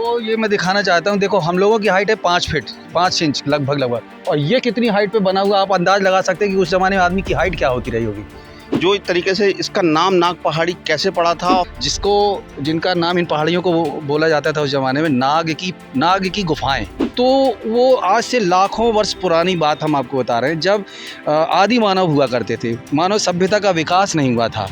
तो ये मैं दिखाना चाहता हूँ, देखो हम लोगों की हाइट है 5 फीट 5 इंच लगभग, और ये कितनी हाइट पे बना हुआ, आप अंदाज लगा सकते हैं कि उस ज़माने में आदमी की हाइट क्या होती रही होगी। जो इस तरीके से इसका नाम नाग पहाड़ी कैसे पड़ा था? जिनका नाम इन पहाड़ियों को बोला जाता था उस ज़माने में नाग की गुफाएं। तो वो आज से लाखों वर्ष पुरानी बात हम आपको बता रहे हैं, जब आदि मानव हुआ करते थे। मानव सभ्यता का विकास नहीं हुआ था।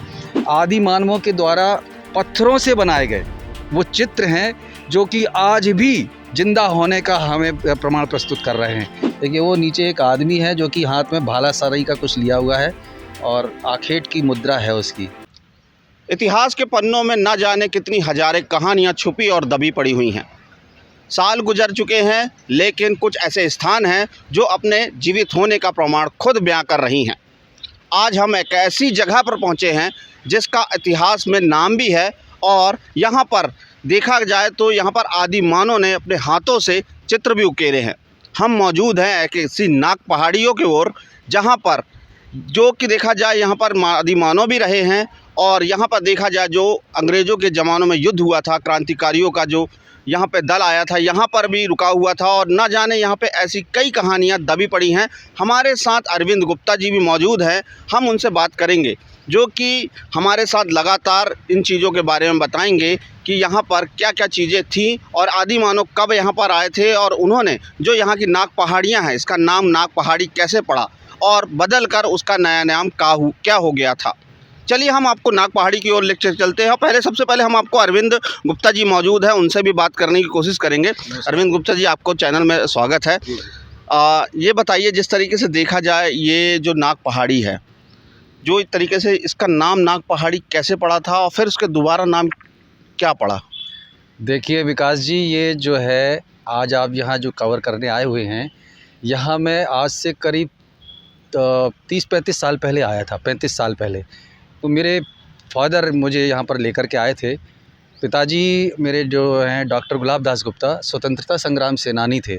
आदि मानवों के द्वारा पत्थरों से बनाए गए वो चित्र हैं जो कि आज भी जिंदा होने का हमें प्रमाण प्रस्तुत कर रहे हैं। देखिए वो नीचे एक आदमी है जो कि हाथ में भाला सराई का कुछ लिया हुआ है और आखेट की मुद्रा है उसकी। इतिहास के पन्नों में न जाने कितनी हजारें कहानियां छुपी और दबी पड़ी हुई हैं। साल गुजर चुके हैं, लेकिन कुछ ऐसे स्थान हैं जो अपने जीवित होने का प्रमाण खुद बयां कर रही हैं। आज हम एक ऐसी जगह पर पहुंचे हैं जिसका इतिहास में नाम भी है, और यहाँ पर देखा जाए तो यहाँ पर आदि मानव ने अपने हाथों से चित्र भी उकेरे हैं। हम मौजूद हैं एक ऐसी नाग पहाड़ियों की ओर, जहाँ पर जो कि देखा जाए यहाँ पर आदि मानव भी रहे हैं, और यहाँ पर देखा जाए जो अंग्रेज़ों के ज़मानों में युद्ध हुआ था, क्रांतिकारियों का जो यहाँ पे दल आया था, यहाँ पर भी रुका हुआ था, और न जाने यहाँ पे ऐसी कई कहानियाँ दबी पड़ी हैं। हमारे साथ अरविंद गुप्ता जी भी मौजूद हैं, हम उनसे बात करेंगे जो कि हमारे साथ लगातार इन चीज़ों के बारे में बताएंगे कि यहाँ पर क्या क्या चीज़ें थीं और आदि मानव कब यहाँ पर आए थे, और उन्होंने जो यहाँ की नाग पहाड़ियाँ हैं इसका नाम नाग पहाड़ी कैसे पड़ा और बदल कर उसका नया नाम क्या हो गया था। चलिए हम आपको नाग पहाड़ी की ओर लेकर चलते हैं। सबसे पहले हम आपको अरविंद गुप्ता जी मौजूद हैं, उनसे भी बात करने की कोशिश करेंगे। अरविंद गुप्ता जी, आपको चैनल में स्वागत है। ये बताइए, जिस तरीके से देखा जाए ये जो नाग पहाड़ी है, जो इस तरीके से इसका नाम नाग पहाड़ी कैसे पड़ा था और फिर उसके दोबारा नाम क्या पड़ा? देखिए विकास जी, ये जो है आज आप यहाँ जो कवर करने आए हुए हैं, यहाँ मैं आज से करीब 30-35 साल पहले आया था। 35 साल पहले तो मेरे फादर मुझे यहाँ पर लेकर के आए थे। पिताजी मेरे जो हैं डॉक्टर गुलाब दास गुप्ता स्वतंत्रता संग्राम सेनानी थे,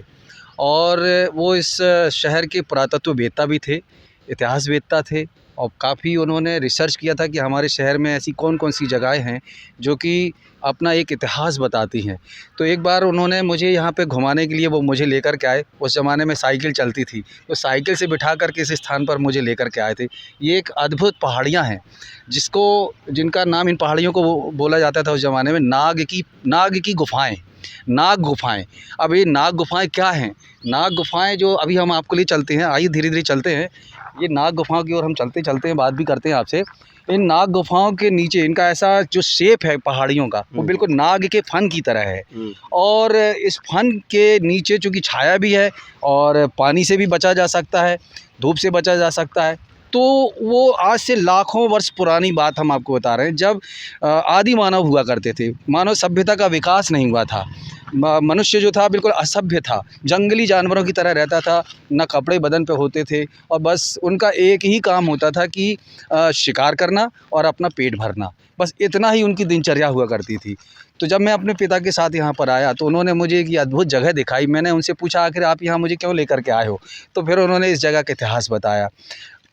और वो इस शहर के पुरातत्ववेत्ता भी थे, इतिहासवेत्ता थे, और काफ़ी उन्होंने रिसर्च किया था कि हमारे शहर में ऐसी कौन कौन सी जगहें हैं जो कि अपना एक इतिहास बताती हैं। तो एक बार उन्होंने मुझे यहाँ पे घुमाने के लिए वो मुझे लेकर के आए। उस ज़माने में साइकिल चलती थी, तो साइकिल से बिठा कर के इस स्थान पर मुझे लेकर के आए थे। ये एक अद्भुत पहाड़ियाँ हैं जिनका नाम इन पहाड़ियों को बोला जाता था उस ज़माने में नाग की गुफाएँ, नाग गुफाएँ। अब ये नाग गुफाएँ क्या हैं? नाग गुफाएँ जो अभी हम आपको लिए चलते हैं, आइए धीरे-धीरे चलते हैं। ये नाग गुफाओं की ओर हम चलते हैं, बात भी करते हैं आपसे। इन नाग गुफाओं के नीचे इनका ऐसा जो शेप है पहाड़ियों का, वो बिल्कुल नाग के फन की तरह है, और इस फन के नीचे चूँकि छाया भी है और पानी से भी बचा जा सकता है, धूप से बचा जा सकता है। तो वो आज से लाखों वर्ष पुरानी बात हम आपको बता रहे हैं, जब आदि मानव हुआ करते थे। मानव सभ्यता का विकास नहीं हुआ था। मनुष्य जो था बिल्कुल असभ्य था, जंगली जानवरों की तरह रहता था, न कपड़े बदन पे होते थे, और बस उनका एक ही काम होता था कि शिकार करना और अपना पेट भरना, बस इतना ही उनकी दिनचर्या हुआ करती थी। तो जब मैं अपने पिता के साथ यहाँ पर आया तो उन्होंने मुझे एक अद्भुत जगह दिखाई। मैंने उनसे पूछा, आखिर आप यहाँ मुझे क्यों लेकर के आए हो? तो फिर उन्होंने इस जगह का इतिहास बताया।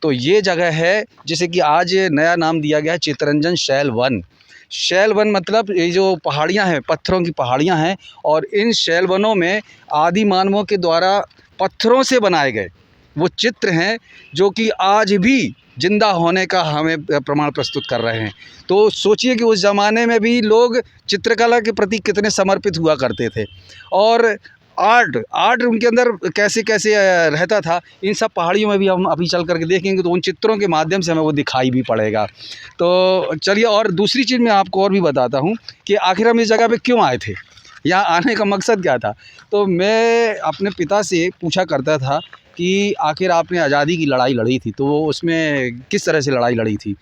तो ये जगह है जिसे कि आज नया नाम दिया गया है चित्तरंजन शैल वन। शैल वन मतलब ये जो पहाड़ियाँ हैं, पत्थरों की पहाड़ियाँ हैं, और इन शैल वनों में आदि मानवों के द्वारा पत्थरों से बनाए गए वो चित्र हैं जो कि आज भी जिंदा होने का हमें प्रमाण प्रस्तुत कर रहे हैं। तो सोचिए कि उस ज़माने में भी लोग चित्रकला के प्रति कितने समर्पित हुआ करते थे, और आर्ट उनके अंदर कैसे कैसे रहता था। इन सब पहाड़ियों में भी हम अभी चल करके देखेंगे तो उन चित्रों के माध्यम से हमें वो दिखाई भी पड़ेगा। तो चलिए, और दूसरी चीज़ मैं आपको और भी बताता हूँ कि आखिर हम इस जगह पे क्यों आए थे, यहाँ आने का मकसद क्या था। तो मैं अपने पिता से पूछा करता था कि आखिर आपने आज़ादी की लड़ाई लड़ी थी, तो वो उसमें किस तरह से लड़ाई लड़ी थी,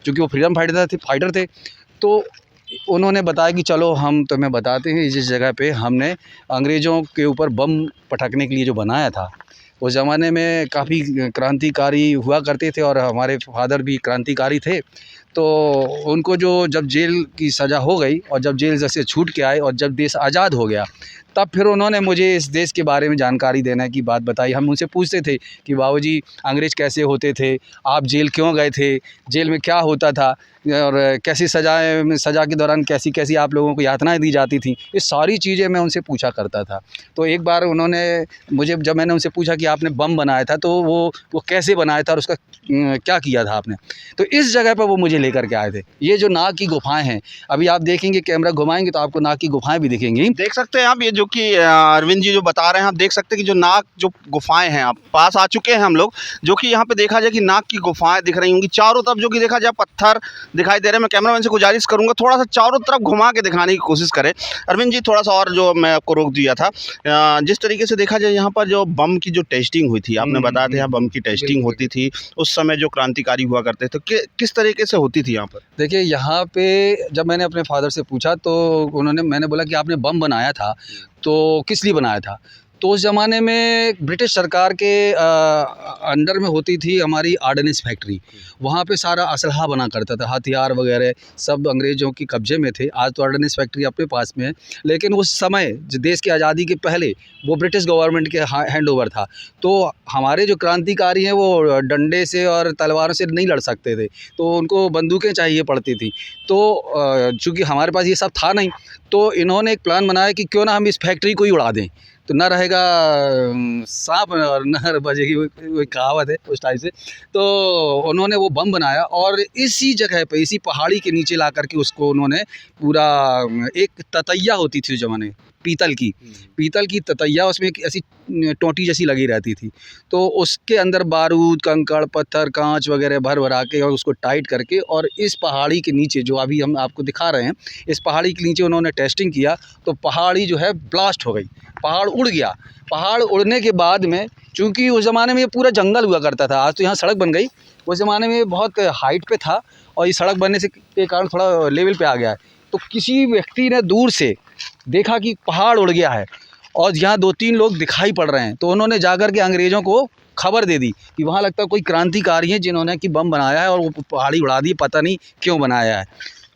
क्योंकि वो फ्रीडम फाइटर थे। तो उन्होंने बताया कि चलो हम तुम्हें बताते हैं, जिस जगह पे हमने अंग्रेज़ों के ऊपर बम पटकने के लिए जो बनाया था। उस ज़माने में काफ़ी क्रांतिकारी हुआ करते थे और हमारे फादर भी क्रांतिकारी थे। तो उनको जो जब जेल की सज़ा हो गई और जब जेल से छूट के आए और जब देश आज़ाद हो गया, तब फिर उन्होंने मुझे इस देश के बारे में जानकारी देने की बात बताई। हम उनसे पूछते थे कि बाबूजी अंग्रेज़ कैसे होते थे, आप जेल क्यों गए थे, जेल में क्या होता था और कैसी सज़ा के दौरान कैसी कैसी आप लोगों को यातनाएं दी जाती थी, ये सारी चीज़ें मैं उनसे पूछा करता था। तो एक बार उन्होंने मुझे, जब मैंने उनसे पूछा कि आपने बम बनाया था, तो वो कैसे बनाया था और उसका क्या किया था आपने, तो इस जगह पर वो मुझे लेकर के आए थे। ये जो नाग की गुफाएं हैं, अभी आप देखेंगे, कैमरा घुमाएंगे तो आपको नाग की गुफाएं भी दिखेंगी। देख सकते हैं आप, ये जो कि अरविंद जी जो बता रहे हैं, आप देख सकते हैं कि जो नाग जो गुफाएं हैं, आप पास आ चुके हैं हम लोग, जो कि यहाँ पे देखा जाए कि नाग की गुफाएं दिख रही होंगी चारों तरफ, जो कि देखा जाए पत्थर दिखाई दे रहे हैं। मैं कैमरामैन से गुजारिश करूंगा थोड़ा सा चारों तरफ घुमा के दिखाने की कोशिश करें। अरविंद जी थोड़ा सा और, जो मैं आपको रोक दिया था, जिस तरीके से देखा जाए यहाँ पर जो बम की जो टेस्टिंग हुई थी, आपने बताया था यहाँ बम की टेस्टिंग होती थी उस समय, जो क्रांतिकारी हुआ करते थे, किस तरीके से होती थी यहाँ पर? देखिए, यहाँ पे जब मैंने अपने फादर से पूछा तो मैंने बोला कि आपने बम बनाया था, तो किस लिए बनाया था? तो उस ज़माने में ब्रिटिश सरकार के अंडर में होती थी हमारी आर्डनेंस फैक्ट्री। वहाँ पे सारा असलहा बना करता था, हथियार वगैरह सब अंग्रेज़ों के कब्ज़े में थे। आज तो आर्डनेंस फैक्ट्री अपने पास में है, लेकिन उस समय जो देश की आज़ादी के पहले वो ब्रिटिश गवर्नमेंट के हैंड ओवर था। तो हमारे जो क्रांतिकारी हैं वो डंडे से और तलवारों से नहीं लड़ सकते थे, तो उनको बंदूकें चाहिए पड़ती थी। तो चूँकि हमारे पास ये सब था नहीं, तो इन्होंने एक प्लान बनाया कि क्यों ना हम इस फैक्ट्री को ही उड़ा दें, तो ना रहेगा सांप और न बजेगी, वो कहावत है उस टाइप से। तो उन्होंने वो बम बनाया और इसी जगह पे, इसी पहाड़ी के नीचे ला करके उसको उन्होंने पूरा, एक ततैया होती थी उस ज़माने, पीतल की ततैया, उसमें एक ऐसी टोंटी जैसी लगी रहती थी, तो उसके अंदर बारूद, कंकड़, पत्थर, कांच वगैरह भर भरा के और उसको टाइट करके, और इस पहाड़ी के नीचे जो अभी हम आपको दिखा रहे हैं, इस पहाड़ी के नीचे उन्होंने टेस्टिंग किया, तो पहाड़ी जो है ब्लास्ट हो गई, पहाड़ उड़ गया। पहाड़ उड़ने के बाद में, चूँकि उस ज़माने में ये पूरा जंगल हुआ करता था, आज तो यहाँ सड़क बन गई, उस ज़माने में बहुत हाइट पे था और ये सड़क बनने से के कारण थोड़ा लेवल पे आ गया है। तो किसी व्यक्ति ने दूर से देखा कि पहाड़ उड़ गया है और यहाँ 2-3 लोग दिखाई पड़ रहे हैं, तो उन्होंने जाकर के अंग्रेज़ों को खबर दे दी कि वहाँ लगता है कोई क्रांतिकारी हैं जिन्होंने कि बम बनाया है और वो पहाड़ी उड़ा दी, पता नहीं क्यों बनाया है।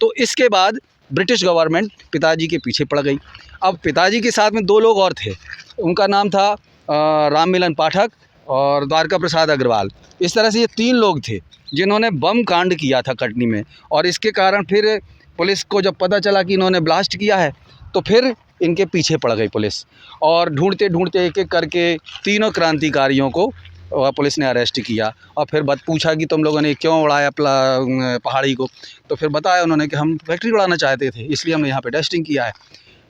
तो इसके बाद ब्रिटिश गवर्नमेंट पिताजी के पीछे पड़ गई। अब पिताजी के साथ में 2 लोग और थे, उनका नाम था राम मिलन पाठक और द्वारका प्रसाद अग्रवाल। इस तरह से ये 3 लोग थे जिन्होंने बम कांड किया था कटनी में, और इसके कारण फिर पुलिस को जब पता चला कि इन्होंने ब्लास्ट किया है, तो फिर इनके पीछे पड़ गई पुलिस, और ढूंढते ढूंढते एक एक करके तीनों क्रांतिकारियों को पुलिस ने अरेस्ट किया। और फिर पूछा कि तुम लोगों ने क्यों उड़ाया पहाड़ी को, तो फिर बताया उन्होंने कि हम फैक्ट्री उड़ाना चाहते थे, इसलिए हमने यहाँ पे टेस्टिंग किया है।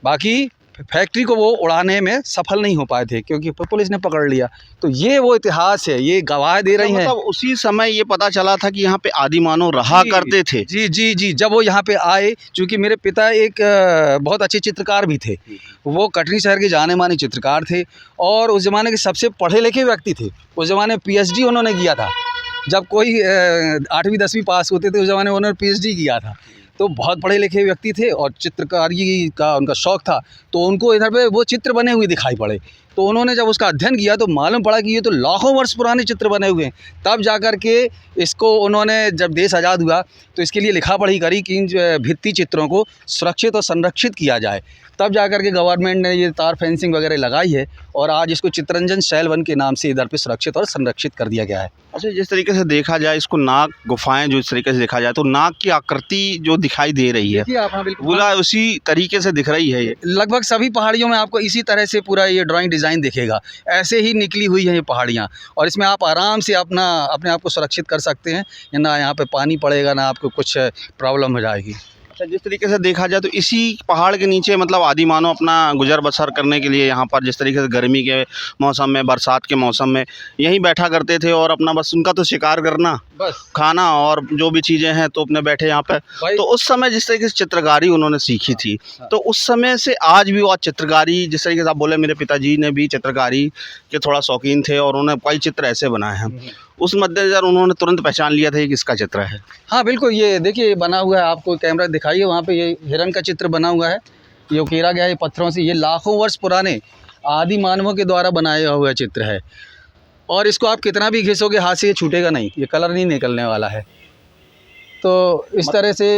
बाकी फैक्ट्री को वो उड़ाने में सफल नहीं हो पाए थे क्योंकि पुलिस ने पकड़ लिया। तो ये वो इतिहास है, ये गवाह दे रही हैं। मतलब उसी समय ये पता चला था कि यहाँ पे आदि मानव रहा करते थे। जी, जब वो यहाँ पे आए, चूँकि मेरे पिता एक बहुत अच्छे चित्रकार भी थे, वो कटनी शहर के जाने माने चित्रकार थे और उस ज़माने के सबसे पढ़े लिखे व्यक्ति थे। उस ज़माने PhD उन्होंने किया था, जब कोई 8वीं 10वीं पास होते थे उस ज़माने उन्होंने PhD किया था। तो बहुत पढ़े लिखे व्यक्ति थे और चित्रकारी का उनका शौक़ था, तो उनको इधर पे वो चित्र बने हुए दिखाई पड़े। तो उन्होंने जब उसका अध्ययन किया तो मालूम पड़ा कि ये तो लाखों वर्ष पुराने चित्र बने हुए हैं। तब जाकर के इसको उन्होंने, जब देश आज़ाद हुआ तो इसके लिए लिखा पढ़ी करी कि इन भित्ति चित्रों को सुरक्षित और संरक्षित किया जाए। तब जाकर के गवर्नमेंट ने ये तार फेंसिंग वगैरह लगाई है और आज इसको चित्ररंजन शैल वन के नाम से इधर पे सुरक्षित और संरक्षित कर दिया गया है। अच्छा, जिस तरीके से देखा जाए इसको, नाग गुफाएं जो इस तरीके से देखा जाए तो नाग की आकृति जो दिखाई दे रही है, पूरा उसी तरीके से दिख रही है। ये लगभग सभी पहाड़ियों में आपको इसी तरह से पूरा ये ड्राइंग डिज़ाइन दिखेगा, ऐसे ही निकली हुई है ये पहाड़ियाँ, और इसमें आप आराम से अपने आप को सुरक्षित कर सकते हैं, ना यहाँ पे पानी पड़ेगा, ना आपको कुछ प्रॉब्लम हो जाएगी। अच्छा, जिस तरीके से देखा जाए तो इसी पहाड़ के नीचे मतलब आदि मानव अपना गुजर बसर करने के लिए यहाँ पर, जिस तरीके से गर्मी के मौसम में, बरसात के मौसम में यहीं बैठा करते थे और अपना बस उनका तो शिकार करना, बस खाना और जो भी चीज़ें हैं तो अपने बैठे यहाँ पे। तो उस समय जिस तरीके से चित्रकारी उन्होंने सीखी थी, तो उस समय से आज भी वो चित्रकारी, जिस तरीके से आप बोले मेरे पिताजी ने भी चित्रकारी के थोड़ा शौकीन थे और उन्होंने कई चित्र ऐसे बनाए हैं, उस मद्देनज़र उन्होंने तुरंत पहचान लिया था कि किसका चित्र है। हाँ बिल्कुल, ये देखिए बना हुआ है, आपको कैमरा दिखाइए, वहाँ पे ये हिरन का चित्र बना हुआ है, ये उकेरा गया है पत्थरों से। ये लाखों वर्ष पुराने आदि मानवों के द्वारा बनाया हुआ चित्र है और इसको आप कितना भी घिसोगे हाथ से ये छूटेगा नहीं, ये कलर नहीं निकलने वाला है। तो तो इस तरह से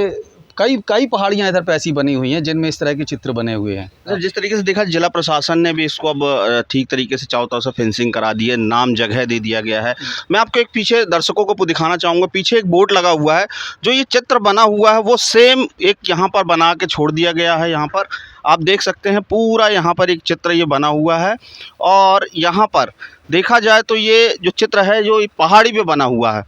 कई कई पहाड़ियाँ इधर पे ऐसी बनी हुई हैं जिनमें इस तरह के चित्र बने हुए हैं। सर, जिस तरीके से देखा जिला प्रशासन ने भी इसको अब ठीक तरीके से चारों तरफ से फेंसिंग करा दी है, नाम जगह दे दिया गया है। मैं आपको एक पीछे दर्शकों को दिखाना चाहूँगा, पीछे एक बोर्ड लगा हुआ है, जो ये चित्र बना हुआ है वो सेम एक यहाँ पर बना के छोड़ दिया गया है। यहाँ पर आप देख सकते हैं पूरा यहाँ पर एक चित्र ये बना हुआ है, और यहाँ पर देखा जाए तो ये जो चित्र है जो पहाड़ी पे बना हुआ है,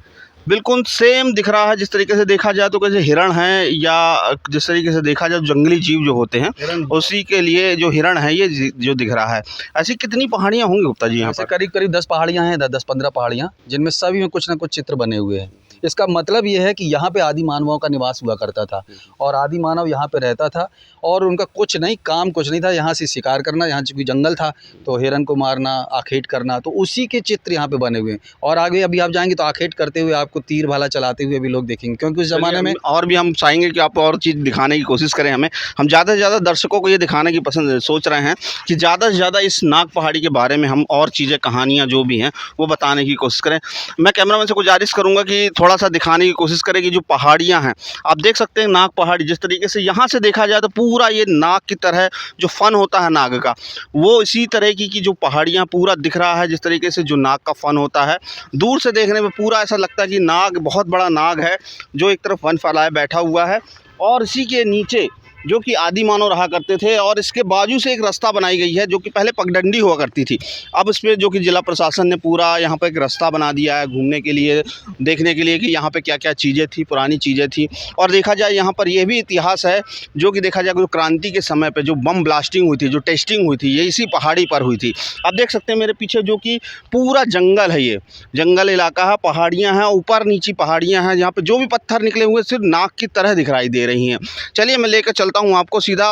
बिल्कुल सेम दिख रहा है। जिस तरीके से देखा जाए तो कैसे हिरण हैं, या जिस तरीके से देखा जाए जंगली जीव जो होते हैं उसी के लिए जो हिरण है ये जो दिख रहा है। ऐसी कितनी पहाड़ियाँ होंगी गुप्ता जी यहाँ पर? करीब करीब 10 पहाड़ियाँ हैं, 10-15 पहाड़ियाँ, जिनमें सभी में कुछ ना कुछ चित्र बने हुए हैं। इसका मतलब ये है कि यहाँ पे आदि मानवों का निवास हुआ करता था, और आदि मानव यहाँ पे रहता था, और उनका कुछ नहीं था यहाँ से शिकार करना। यहाँ चूँकि जंगल था तो हिरन को मारना, आखेट करना, तो उसी के चित्र यहाँ पे बने हुए हैं। और आगे अभी आप जाएंगे तो आखेट करते हुए आपको तीर भाला चलाते हुए भी लोग देखेंगे, क्योंकि उस ज़माने में और भी हम चाहेंगे कि आप और चीज़ दिखाने की कोशिश करें हमें। हम ज़्यादा से ज़्यादा दर्शकों को ये दिखाने की पसंद सोच रहे हैं कि ज़्यादा से ज़्यादा इस नाग पहाड़ी के बारे में हम और चीज़ें, कहानियाँ जो भी हैं वो बताने की कोशिश करें। मैं कैमरामैन से गुजारिश करूँगा कि थोड़ा सा दिखाने की कोशिश करें कि जो पहाड़ियाँ हैं, आप देख सकते हैं नाग पहाड़ी, जिस तरीके से यहाँ से देखा जाए तो पूरा ये नाग की तरह जो फन होता है नाग का, वो इसी तरह की जो पहाड़ियाँ पूरा दिख रहा है। जिस तरीके से जो नाग का फन होता है, दूर से देखने में पूरा ऐसा लगता है कि नाग, बहुत बड़ा नाग है जो एक तरफ वन फैलाए बैठा हुआ है, और इसी के नीचे जो कि आदि मानव रहा करते थे, और इसके बाजू से एक रास्ता बनाई गई है जो कि पहले पगडंडी हुआ करती थी। अब इसमें जो कि जिला प्रशासन ने पूरा यहाँ पर एक रास्ता बना दिया है घूमने के लिए, देखने के लिए कि यहाँ पे क्या क्या चीज़ें थी, पुरानी चीज़ें थी। और देखा जाए यहाँ पर यह भी इतिहास है जो कि देखा जाए जो क्रांति के समय पर जो बम ब्लास्टिंग हुई थी, जो टेस्टिंग हुई थी, ये इसी पहाड़ी पर हुई थी। आप देख सकते हैं मेरे पीछे जो कि पूरा जंगल है, ये जंगल इलाका है, पहाड़ियाँ हैं, ऊपर नीचे पहाड़ियाँ हैं, जहाँ पर जो भी पत्थर निकले हुए सिर्फ नाग की तरह दिखाई दे रही हैं। चलिए मैं लेकर चलता हूँ आपको सीधा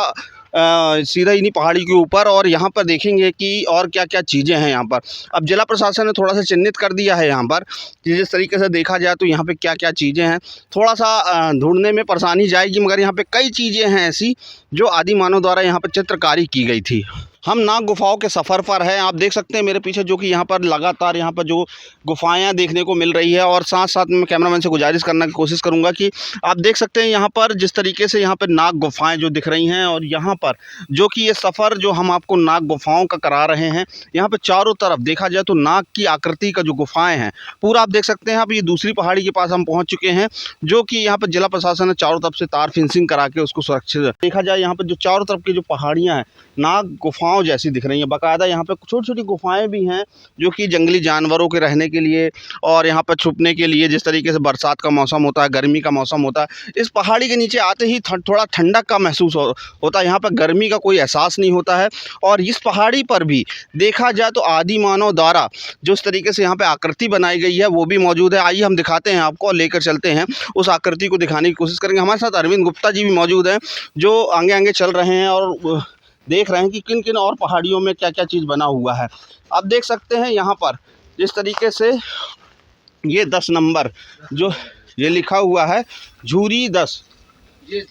इन्हीं पहाड़ी के ऊपर, और यहाँ पर देखेंगे कि और क्या क्या चीज़ें हैं यहाँ पर। अब जिला प्रशासन ने थोड़ा सा चिन्हित कर दिया है यहाँ पर कि जिस तरीके से देखा जाए तो यहाँ पे क्या क्या चीज़ें हैं, थोड़ा सा ढूंढने में परेशानी जाएगी, मगर यहाँ पे कई चीज़ें हैं ऐसी जो आदि मानव द्वारा यहाँ पर चित्रकारी की गई थी। हम नाग गुफाओं के सफ़र पर हैं। आप देख सकते हैं मेरे पीछे जो कि यहाँ पर लगातार यहाँ पर जो गुफाएं देखने को मिल रही है, और साथ साथ में कैमरामैन से गुजारिश करने की कोशिश करूँगा कि आप देख सकते हैं यहाँ पर जिस तरीके से यहाँ पर नाग गुफाएं जो दिख रही हैं, और यहाँ पर जो कि ये सफ़र जो हम आपको नाग गुफाओं का करा रहे हैं, यहाँ पर चारों तरफ देखा जाए तो नाग की आकृति का जो गुफाएँ हैं पूरा आप देख सकते हैं। अब ये दूसरी पहाड़ी के पास हम पहुँच चुके हैं, जो कि यहाँ पर जिला प्रशासन ने चारों तरफ से तार फेंसिंग करा के उसको सुरक्षित देखा जाए। यहाँ पर जो चारों तरफ की जो पहाड़ियाँ हैं नाग गुफाओं जैसी दिख रही हैं। बाकायदा यहाँ पे छोटी छोटी गुफाएं भी हैं जो कि जंगली जानवरों के रहने के लिए और यहाँ पर छुपने के लिए। जिस तरीके से बरसात का मौसम होता है, गर्मी का मौसम होता है, इस पहाड़ी के नीचे आते ही थोड़ा ठंडक का महसूस होता है। यहाँ पर गर्मी का कोई एहसास नहीं होता है। और इस पहाड़ी पर भी देखा जाए तो आदि मानव द्वारा जो इस तरीके से यहाँ पर आकृति बनाई गई है वो भी मौजूद है। आइए हम दिखाते हैं आपको और लेकर चलते हैं, उस आकृति को दिखाने की कोशिश करेंगे। हमारे साथ अरविंद गुप्ता जी भी मौजूद हैं जो आगे आगे चल रहे हैं और देख रहे हैं कि किन किन और पहाड़ियों में क्या क्या चीज़ बना हुआ है। आप देख सकते हैं यहाँ पर जिस तरीके से ये 10 नंबर जो ये लिखा हुआ है झूरी 10, ये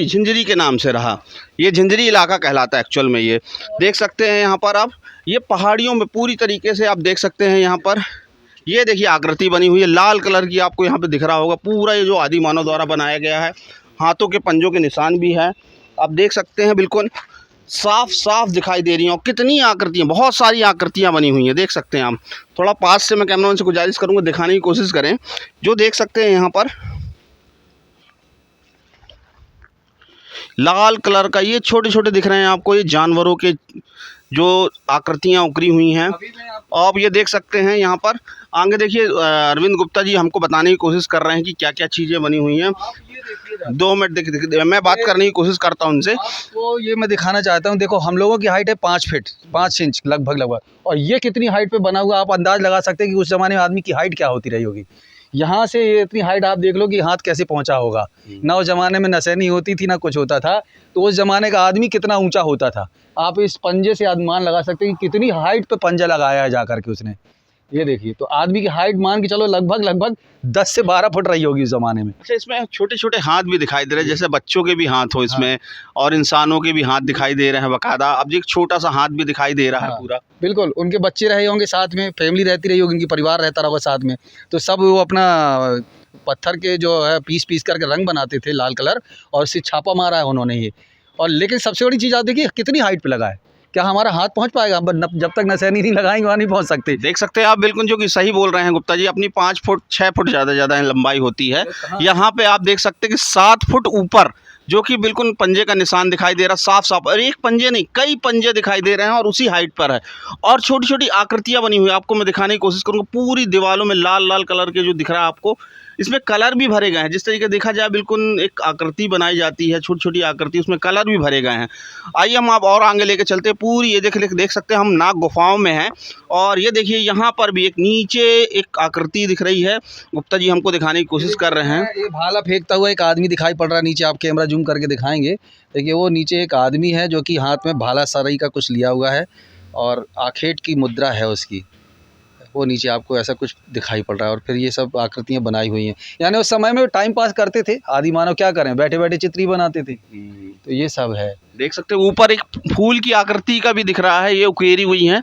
झिंझरी के नाम से रहा। ये झिंझरी इलाका कहलाता है एक्चुअल में। ये देख सकते हैं यहाँ पर आप ये पहाड़ियों में पूरी तरीके से आप देख सकते हैं। यहाँ पर ये देखिए आकृति बनी हुई है लाल कलर की, आपको यहाँ पे दिख रहा होगा। पूरा ये जो आदि मानव द्वारा बनाया गया है, हाथों के पंजों के निशान भी हैं, आप देख सकते हैं, बिल्कुल साफ साफ दिखाई दे रही हैं। और कितनी आकृतियाँ, बहुत सारी आकृतियाँ बनी हुई हैं, देख सकते हैं आप। थोड़ा पास से मैं कैमरामैन से गुजारिश करूँगा दिखाने की कोशिश करें। जो देख सकते हैं यहाँ पर लाल कलर का ये छोटे छोटे दिख रहे हैं आपको, ये जानवरों के जो आकृतियाँ उकरी हुई हैं। आप ये देख सकते हैं यहाँ पर आगे देखिए अरविंद गुप्ता जी हमको बताने की कोशिश कर रहे हैं कि क्या क्या चीज़ें बनी हुई हैं। 2 मिनट देख मैं बात करने की कोशिश करता हूँ उनसे। तो ये मैं दिखाना चाहता हूँ, देखो हम लोगों की हाइट है 5 फीट 5 इंच लगभग, और ये कितनी हाइट पे बना हुआ, आप अंदाज़ लगा सकते हैं कि उस ज़माने में आदमी की हाइट क्या होती रही होगी। यहाँ से ये इतनी हाइट आप देख लो कि हाथ कैसे पहुँचा होगा। ना उस ज़माने में नसें नहीं होती थी, ना कुछ होता था, तो उस ज़माने का आदमी कितना ऊंचा होता था आप इस पंजे से अनुमान लगा सकते हैं कि कितनी हाइट पे पंजा लगाया है जा करके उसने। ये देखिए, तो आदमी की हाइट मान के चलो लगभग 10 से 12 फुट रही होगी उस ज़माने में। अच्छा, इसमें छोटे छोटे हाथ भी दिखाई दे रहे हैं, जैसे बच्चों के भी हाथ हो इसमें। हाँ। और इंसानों के भी हाथ दिखाई दे रहे हैं बाकायदा। अब एक छोटा सा हाथ भी दिखाई दे रहा है पूरा। बिल्कुल, उनके बच्चे रहे होंगे साथ में, फैमिली रहती रही होगी, उनकी परिवार रहता रहा साथ में, तो सब वो अपना पत्थर के जो है पीस करके रंग बनाते थे लाल कलर, और उससे छापा मारा है उन्होंने ये। और लेकिन सबसे बड़ी चीज़ आप देखिए कितनी हाइट पे लगा है, क्या हमारा हाथ पहुंच पाएगा? जब तक नसैनी नहीं लगाएंगे वहाँ नहीं पहुंच सकते। देख सकते हैं आप, बिल्कुल जो कि सही बोल रहे हैं गुप्ता जी, अपनी 5 फुट 6 फुट ज़्यादा लंबाई होती है। यहाँ पे आप देख सकते हैं कि 7 फुट ऊपर जो कि बिल्कुल पंजे का निशान दिखाई दे रहा साफ, और एक पंजे नहीं कई पंजे दिखाई दे रहे हैं और उसी हाइट पर है। और छोटी छोटी आकृतियाँ बनी हुई है, आपको मैं दिखाने की कोशिश करूँगा। पूरी दीवारों में लाल लाल कलर के जो दिख रहा है आपको, इसमें कलर भी भरे गए हैं। जिस तरीके देखा जाए बिल्कुल एक आकृति बनाई जाती है, छोटी छोटी आकृति, उसमें कलर भी भरे गए हैं। आइए हम आप और आगे लेके चलते हैं। पूरी ये देख सकते हैं हम नाग गुफाओं में हैं। और ये देखिए यहाँ पर भी एक नीचे एक आकृति दिख रही है, गुप्ता जी हमको दिखाने की कोशिश कर रहे हैं। ये भाला फेंकता हुआ एक आदमी दिखाई पड़ रहा है नीचे, आप कैमरा जूम करके दिखाएंगे। देखिए वो नीचे एक आदमी है जो कि हाथ में भाला सरई का कुछ लिया हुआ है और आखेट की मुद्रा है उसकी, वो नीचे आपको ऐसा कुछ दिखाई पड़ रहा है। और फिर ये सब आकृतियाँ बनाई हुई हैं, यानी उस समय में टाइम पास करते थे आदि मानव, क्या करें, बैठे बैठे चित्र ही बनाते थे। तो ये सब है। देख सकते हैं ऊपर एक फूल की आकृति का भी दिख रहा है, ये उकेरी हुई है।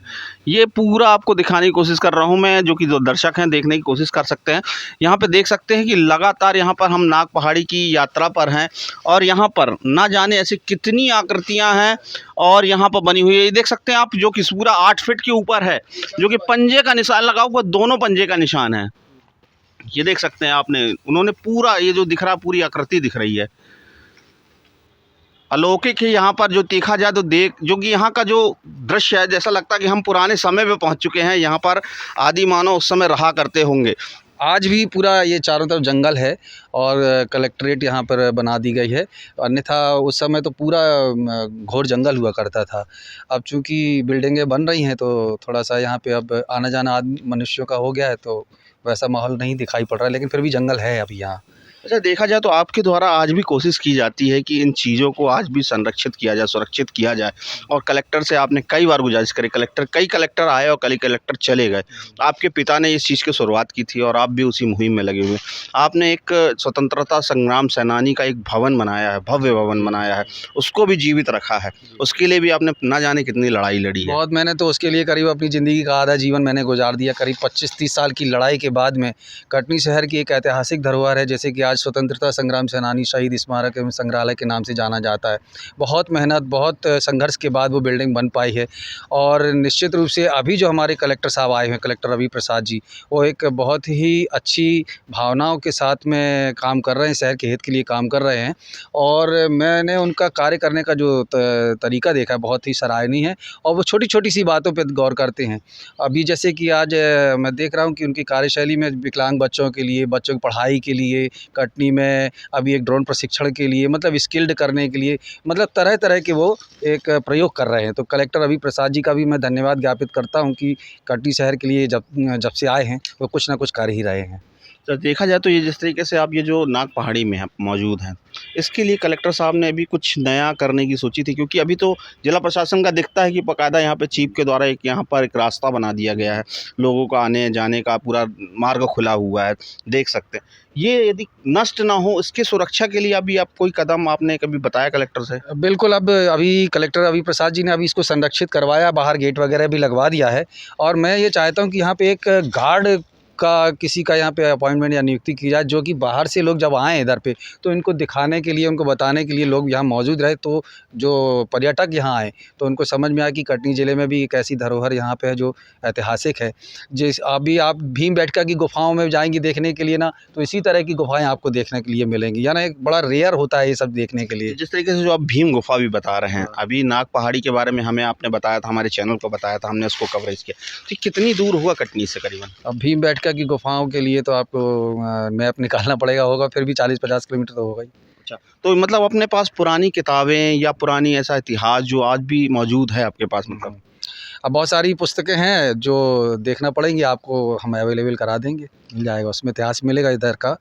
ये पूरा आपको दिखाने की कोशिश कर रहा हूँ मैं, जो कि जो दर्शक हैं देखने की कोशिश कर सकते हैं। यहाँ पे देख सकते हैं कि लगातार यहाँ पर हम नाग पहाड़ी की यात्रा पर हैं और यहाँ पर ना जाने ऐसी कितनी आकृतियाँ हैं और यहाँ पर बनी हुई है। ये देख सकते हैं आप, जो कि पूरा 8 फीट के ऊपर है, जो कि पंजे का निशान लगा हुआ, दोनों पंजे का निशान है। ये देख सकते हैं आपने, उन्होंने पूरा ये जो दिख रहा पूरी आकृति दिख रही है, अलौकिक है। यहाँ पर जो देखा जाए तो जो कि यहाँ का जो दृश्य है, जैसा लगता है कि हम पुराने समय में पहुँच चुके हैं। यहाँ पर आदि मानव उस समय रहा करते होंगे। आज भी पूरा ये चारों तरफ जंगल है और कलेक्ट्रेट यहाँ पर बना दी गई है, अन्यथा उस समय तो पूरा घोर जंगल हुआ करता था। अब चूँकि बिल्डिंगें बन रही हैं तो थोड़ा सा यहाँ पे अब आना जाना मनुष्यों का हो गया है, तो वैसा माहौल नहीं दिखाई पड़ रहा है, लेकिन फिर भी जंगल है अभी यहाँ। अच्छा, देखा जाए तो आपके द्वारा आज भी कोशिश की जाती है कि इन चीज़ों को आज भी संरक्षित किया जाए, सुरक्षित किया जाए। और कलेक्टर से आपने कई बार गुजारिश करी, कई कलेक्टर आए और कई कलेक्टर चले गए। आपके पिता ने इस चीज़ की शुरुआत की थी और आप भी उसी मुहिम में लगे हुए। आपने एक स्वतंत्रता संग्राम सेनानी का एक भवन बनाया है, भव्य भवन बनाया है, उसको भी जीवित रखा है। उसके लिए भी आपने ना जाने कितनी लड़ाई लड़ी है। बहुत, मैंने तो उसके लिए करीब अपनी ज़िंदगी का आधा जीवन मैंने गुजार दिया। करीब 25-30 साल की लड़ाई के बाद में कटनी शहर की एक ऐतिहासिक धरोहर है, जैसे कि आज स्वतंत्रता संग्राम सेनानी शहीद स्मारक एवं संग्रहालय के नाम से जाना जाता है। बहुत मेहनत, बहुत संघर्ष के बाद वो बिल्डिंग बन पाई है। और निश्चित रूप से अभी जो हमारे कलेक्टर साहब आए हैं, कलेक्टर रवि प्रसाद जी, वो एक बहुत ही अच्छी भावनाओं के साथ में काम कर रहे हैं, शहर के हित के लिए काम कर रहे हैं। और मैंने उनका कार्य करने का जो तरीका देखा है बहुत ही सराहनीय है, और वो छोटी छोटी सी बातों पे गौर करते हैं। अभी जैसे कि आज मैं देख रहा हूँ कि उनकी कार्यशैली में विकलांग बच्चों के लिए, बच्चों की पढ़ाई के लिए कटनी में अभी एक ड्रोन प्रशिक्षण के लिए, मतलब स्किल्ड करने के लिए, मतलब तरह तरह के वो एक प्रयोग कर रहे हैं। तो कलेक्टर रवि प्रसाद जी का भी मैं धन्यवाद ज्ञापित करता हूँ कि कटनी शहर के लिए जब से आए हैं वो कुछ ना कुछ कर ही रहे हैं। तो देखा जाए तो ये जिस तरीके से आप ये जो नाग पहाड़ी में मौजूद हैं, इसके लिए कलेक्टर साहब ने अभी कुछ नया करने की सोची थी, क्योंकि अभी तो जिला प्रशासन का दिखता है कि बाकायदा यहाँ पे चीफ के द्वारा यहाँ पर एक रास्ता बना दिया गया है, लोगों का आने जाने का पूरा मार्ग खुला हुआ है, देख सकते हैं। ये यदि नष्ट ना हो, इसकी सुरक्षा के लिए अभी आप कोई कदम आपने कभी बताया कलेक्टर से? बिल्कुल, अब अभी कलेक्टर रवि प्रसाद जी ने अभी इसको संरक्षित करवाया, बाहर गेट वगैरह भी लगवा दिया है। और मैं ये चाहता हूँ कि यहाँ पे एक गार्ड का किसी का यहाँ पे अपॉइंटमेंट या नियुक्ति की जाए, जो कि बाहर से लोग जब आएँ इधर पे तो इनको दिखाने के लिए, उनको बताने के लिए लोग यहाँ मौजूद रहे, तो जो पर्यटक यहाँ आए तो उनको समझ में आए कि कटनी ज़िले में भी एक ऐसी धरोहर यहाँ पे है जो ऐतिहासिक है। जिस अभी आप भीमबेटका की गुफाओं में जाएंगी देखने के लिए ना, तो इसी तरह की गुफाएँ आपको देखने के लिए मिलेंगी, यानी एक बड़ा रेयर होता है ये सब देखने के लिए। जिस तरीके से जो आप भीम गुफा भी बता रहे हैं, अभी नाग पहाड़ी के बारे में हमें आपने बताया था, हमारे चैनल को बताया था, हमने उसको कवरेज किया, तो कितनी दूर हुआ कटनी से करीबन? अब भीमबेटका की गुफाओं के लिए तो आपको मैप निकालना पड़ेगा, होगा फिर भी 40-50 किलोमीटर तो होगा ही। अच्छा, तो मतलब अपने पास पुरानी किताबें या पुरानी ऐसा इतिहास जो आज भी मौजूद है आपके पास, मतलब? अब बहुत सारी पुस्तकें हैं जो देखना पड़ेंगी आपको, हम अवेलेबल करा देंगे, मिल जाएगा, उसमें इतिहास मिलेगा इधर का।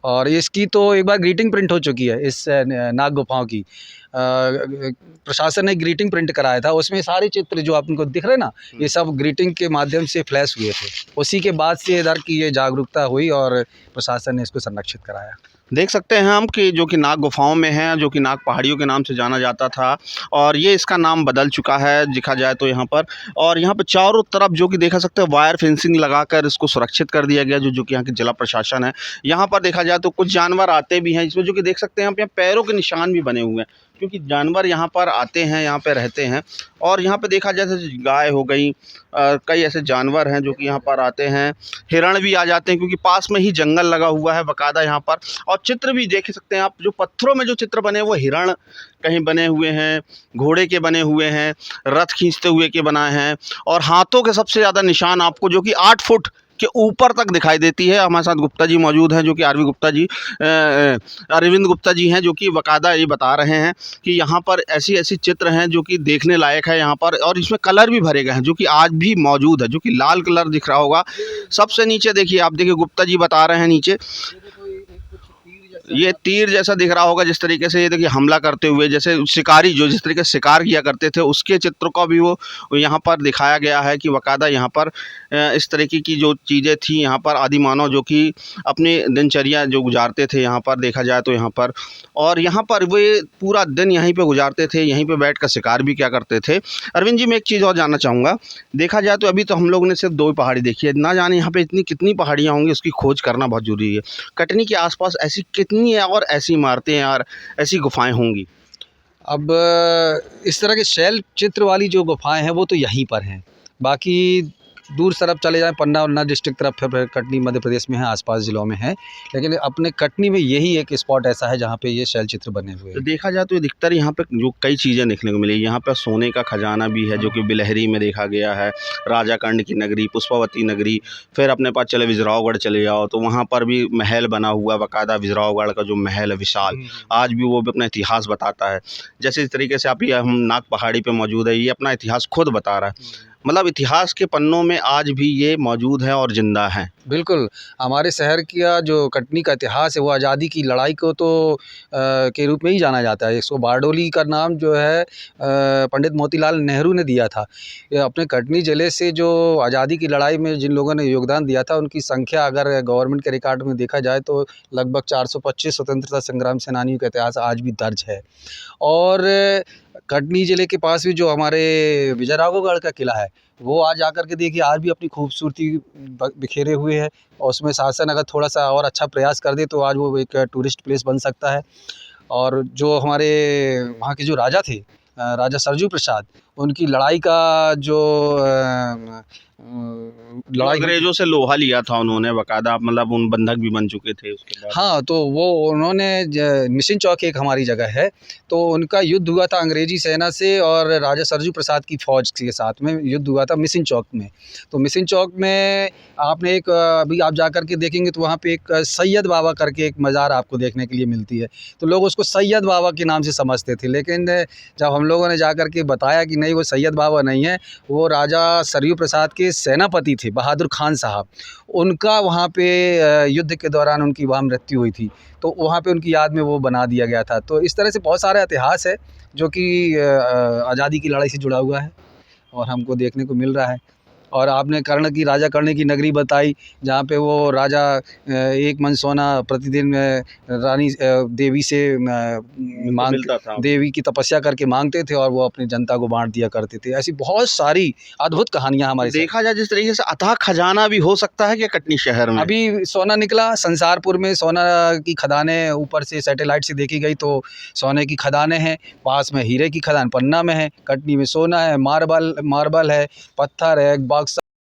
और इसकी तो एक बार ग्रीटिंग प्रिंट हो चुकी है इस नाग गुफाओं की। प्रशासन ने ग्रीटिंग प्रिंट कराया था, उसमें सारे चित्र जो आपको दिख रहे हैं ना, ये सब ग्रीटिंग के माध्यम से फ्लैश हुए थे। उसी के बाद से इधर की ये जागरूकता हुई और प्रशासन ने इसको संरक्षित कराया। देख सकते हैं हम कि जो कि नाग गुफ़ाओं में है, जो कि नाग पहाड़ियों के नाम से जाना जाता था और ये इसका नाम बदल चुका है देखा जाए तो यहाँ पर। और यहाँ पे चारों तरफ जो कि देखा सकते हैं वायर फेंसिंग लगाकर इसको सुरक्षित कर दिया गया जो कि यहाँ की जिला प्रशासन है। यहाँ पर देखा जाए तो कुछ जानवर आते भी हैं इसमें, जो कि देख सकते हैं हम यहाँ पैरों के निशान भी बने हुए हैं, क्योंकि जानवर यहाँ पर आते हैं, यहाँ पे रहते हैं। और यहाँ पे देखा जाए जैसे गाय हो गई, कई ऐसे जानवर हैं जो कि यहाँ पर आते हैं। हिरण भी आ जाते हैं क्योंकि पास में ही जंगल लगा हुआ है बाकायदा यहाँ पर। और चित्र भी देख सकते हैं आप, जो पत्थरों में जो चित्र बने वो हिरण कहीं बने हुए हैं, घोड़े के बने हुए हैं, रथ खींचते हुए के बनाए हैं। और हाथों के सबसे ज़्यादा निशान आपको जो कि 8 फुट के ऊपर तक दिखाई देती है। हमारे साथ गुप्ता जी मौजूद हैं जो कि आरवी गुप्ता जी, अरविंद गुप्ता जी हैं, जो कि बाकायदा ये बता रहे हैं कि यहाँ पर ऐसी ऐसी चित्र हैं जो कि देखने लायक है यहाँ पर। और इसमें कलर भी भरे गए हैं जो कि आज भी मौजूद है, जो कि लाल कलर दिख रहा होगा। सबसे नीचे देखिए, आप देखिए गुप्ता जी बता रहे हैं नीचे ये तीर जैसा दिख रहा होगा, जिस तरीके से ये देखिए हमला करते हुए, जैसे शिकारी जो जिस तरीके से शिकार किया करते थे उसके चित्रों का भी वो यहाँ पर दिखाया गया है कि बाकायदा यहाँ पर इस तरीके की जो चीज़ें थी यहाँ पर आदि मानव जो कि अपनी दिनचर्या जो गुजारते थे यहाँ पर देखा जाए तो यहाँ पर। और यहाँ पर वे पूरा दिन यहीं पे गुजारते थे, यहीं पे बैठ कर शिकार भी क्या करते थे। अरविंद जी, मैं एक चीज़ और जानना चाहूँगा, देखा जाए तो अभी तो हम लोगों ने सिर्फ 2 पहाड़ी देखी है, ना जाने यहाँ पे इतनी कितनी पहाड़ियाँ होंगी उसकी खोज करना बहुत ज़रूरी है। कटनी के आसपास ऐसी कितनी है और ऐसी इमारतें हैं और ऐसी गुफाएं होंगी? अब इस तरह के शैल चित्र वाली जो गुफाएं हैं वो तो यहीं पर हैं। बाकी दूर तरफ चले जाएं, पन्ना वन्ना डिस्ट्रिक्ट तरफ, फिर कटनी मध्य प्रदेश में है, आसपास ज़िलों में है। लेकिन अपने कटनी में यही एक स्पॉट ऐसा है जहाँ पे ये शैल चित्र बने हुए तो हैं। देखा जाए तो अधिकतर यहाँ पे जो कई चीज़ें देखने को मिली, यहाँ पे सोने का खजाना भी है जो कि बिलहरी में देखा गया है, राजा कंड की नगरी, पुष्पावती नगरी। फिर अपने पास चले विजरावगढ़ चले जाओ तो वहाँ पर भी महल बना हुआ बाकायदा, विजरावगढ़ का जो महल है विशाल, आज भी वो भी अपना इतिहास बताता है। जैसे इस तरीके से आप ये हम नाग पहाड़ी पे मौजूद है, ये अपना इतिहास खुद बता रहा है। मतलब इतिहास के पन्नों में आज भी ये मौजूद है और ज़िंदा है। बिल्कुल, हमारे शहर का जो कटनी का इतिहास है वो आज़ादी की लड़ाई को तो के रूप में ही जाना जाता है। इसको बारडोली का नाम जो है पंडित मोतीलाल नेहरू ने दिया था। ये अपने कटनी ज़िले से जो आज़ादी की लड़ाई में जिन लोगों ने योगदान दिया था उनकी संख्या अगर गवर्नमेंट के रिकॉर्ड में देखा जाए तो लगभग 425 स्वतंत्रता संग्राम सेनानियों का इतिहास आज भी दर्ज है। और कटनी ज़िले के पास भी जो हमारे विजयराघवगढ़ का किला है वो आज आकर के देखिए आज भी अपनी खूबसूरती बिखेरे हुए है। और उसमें शासन अगर थोड़ा सा और अच्छा प्रयास कर दे तो आज वो एक टूरिस्ट प्लेस बन सकता है। और जो हमारे वहाँ के जो राजा थे, राजा सरजू प्रसाद, उनकी लड़ाई का जो लड़ाई अंग्रेजों से लोहा लिया था उन्होंने बाकायदा, मतलब उन बंधक भी बन चुके थे उसके बाद। हाँ, तो वो उन्होंने मिशन चौक एक हमारी जगह है, तो उनका युद्ध हुआ था अंग्रेजी सेना से और राजा सरजू प्रसाद की फ़ौज के साथ में युद्ध हुआ था मिशन चौक में। तो मिशन चौक में आपने एक अभी आप जा कर के देखेंगे तो वहाँ पे एक सैयद बाबा करके एक मज़ार आपको देखने के लिए मिलती है। तो लोग उसको सैयद बाबा के नाम से समझते थे, लेकिन जब हम लोगों ने जा कर के बताया कि नहीं वो सैयद बाबा नहीं है, वो राजा सरयू प्रसाद के सेनापति थे बहादुर खान साहब, उनका वहाँ पे युद्ध के दौरान उनकी वहाँ मृत्यु हुई थी, तो वहाँ पे उनकी याद में वो बना दिया गया था। तो इस तरह से बहुत सारा इतिहास है जो कि आज़ादी की लड़ाई से जुड़ा हुआ है और हमको देखने को मिल रहा है। और आपने राजा कर्ण की नगरी बताई, जहाँ पे वो राजा एक मन सोना प्रतिदिन रानी देवी से मिलता था। देवी की तपस्या करके मांगते थे और वो अपनी जनता को बांट दिया करते थे। ऐसी बहुत सारी अद्भुत कहानियाँ हमारे देखा जाए जिस तरीके से अथाह खजाना भी हो सकता है क्या कटनी शहर में? अभी सोना निकला संसारपुर में, सोना की खदानें ऊपर से सैटेलाइट से देखी गई तो सोने की खदानें हैं। पास में हीरे की खदान पन्ना में है, कटनी में सोना है, मार्बल है, पत्थर है,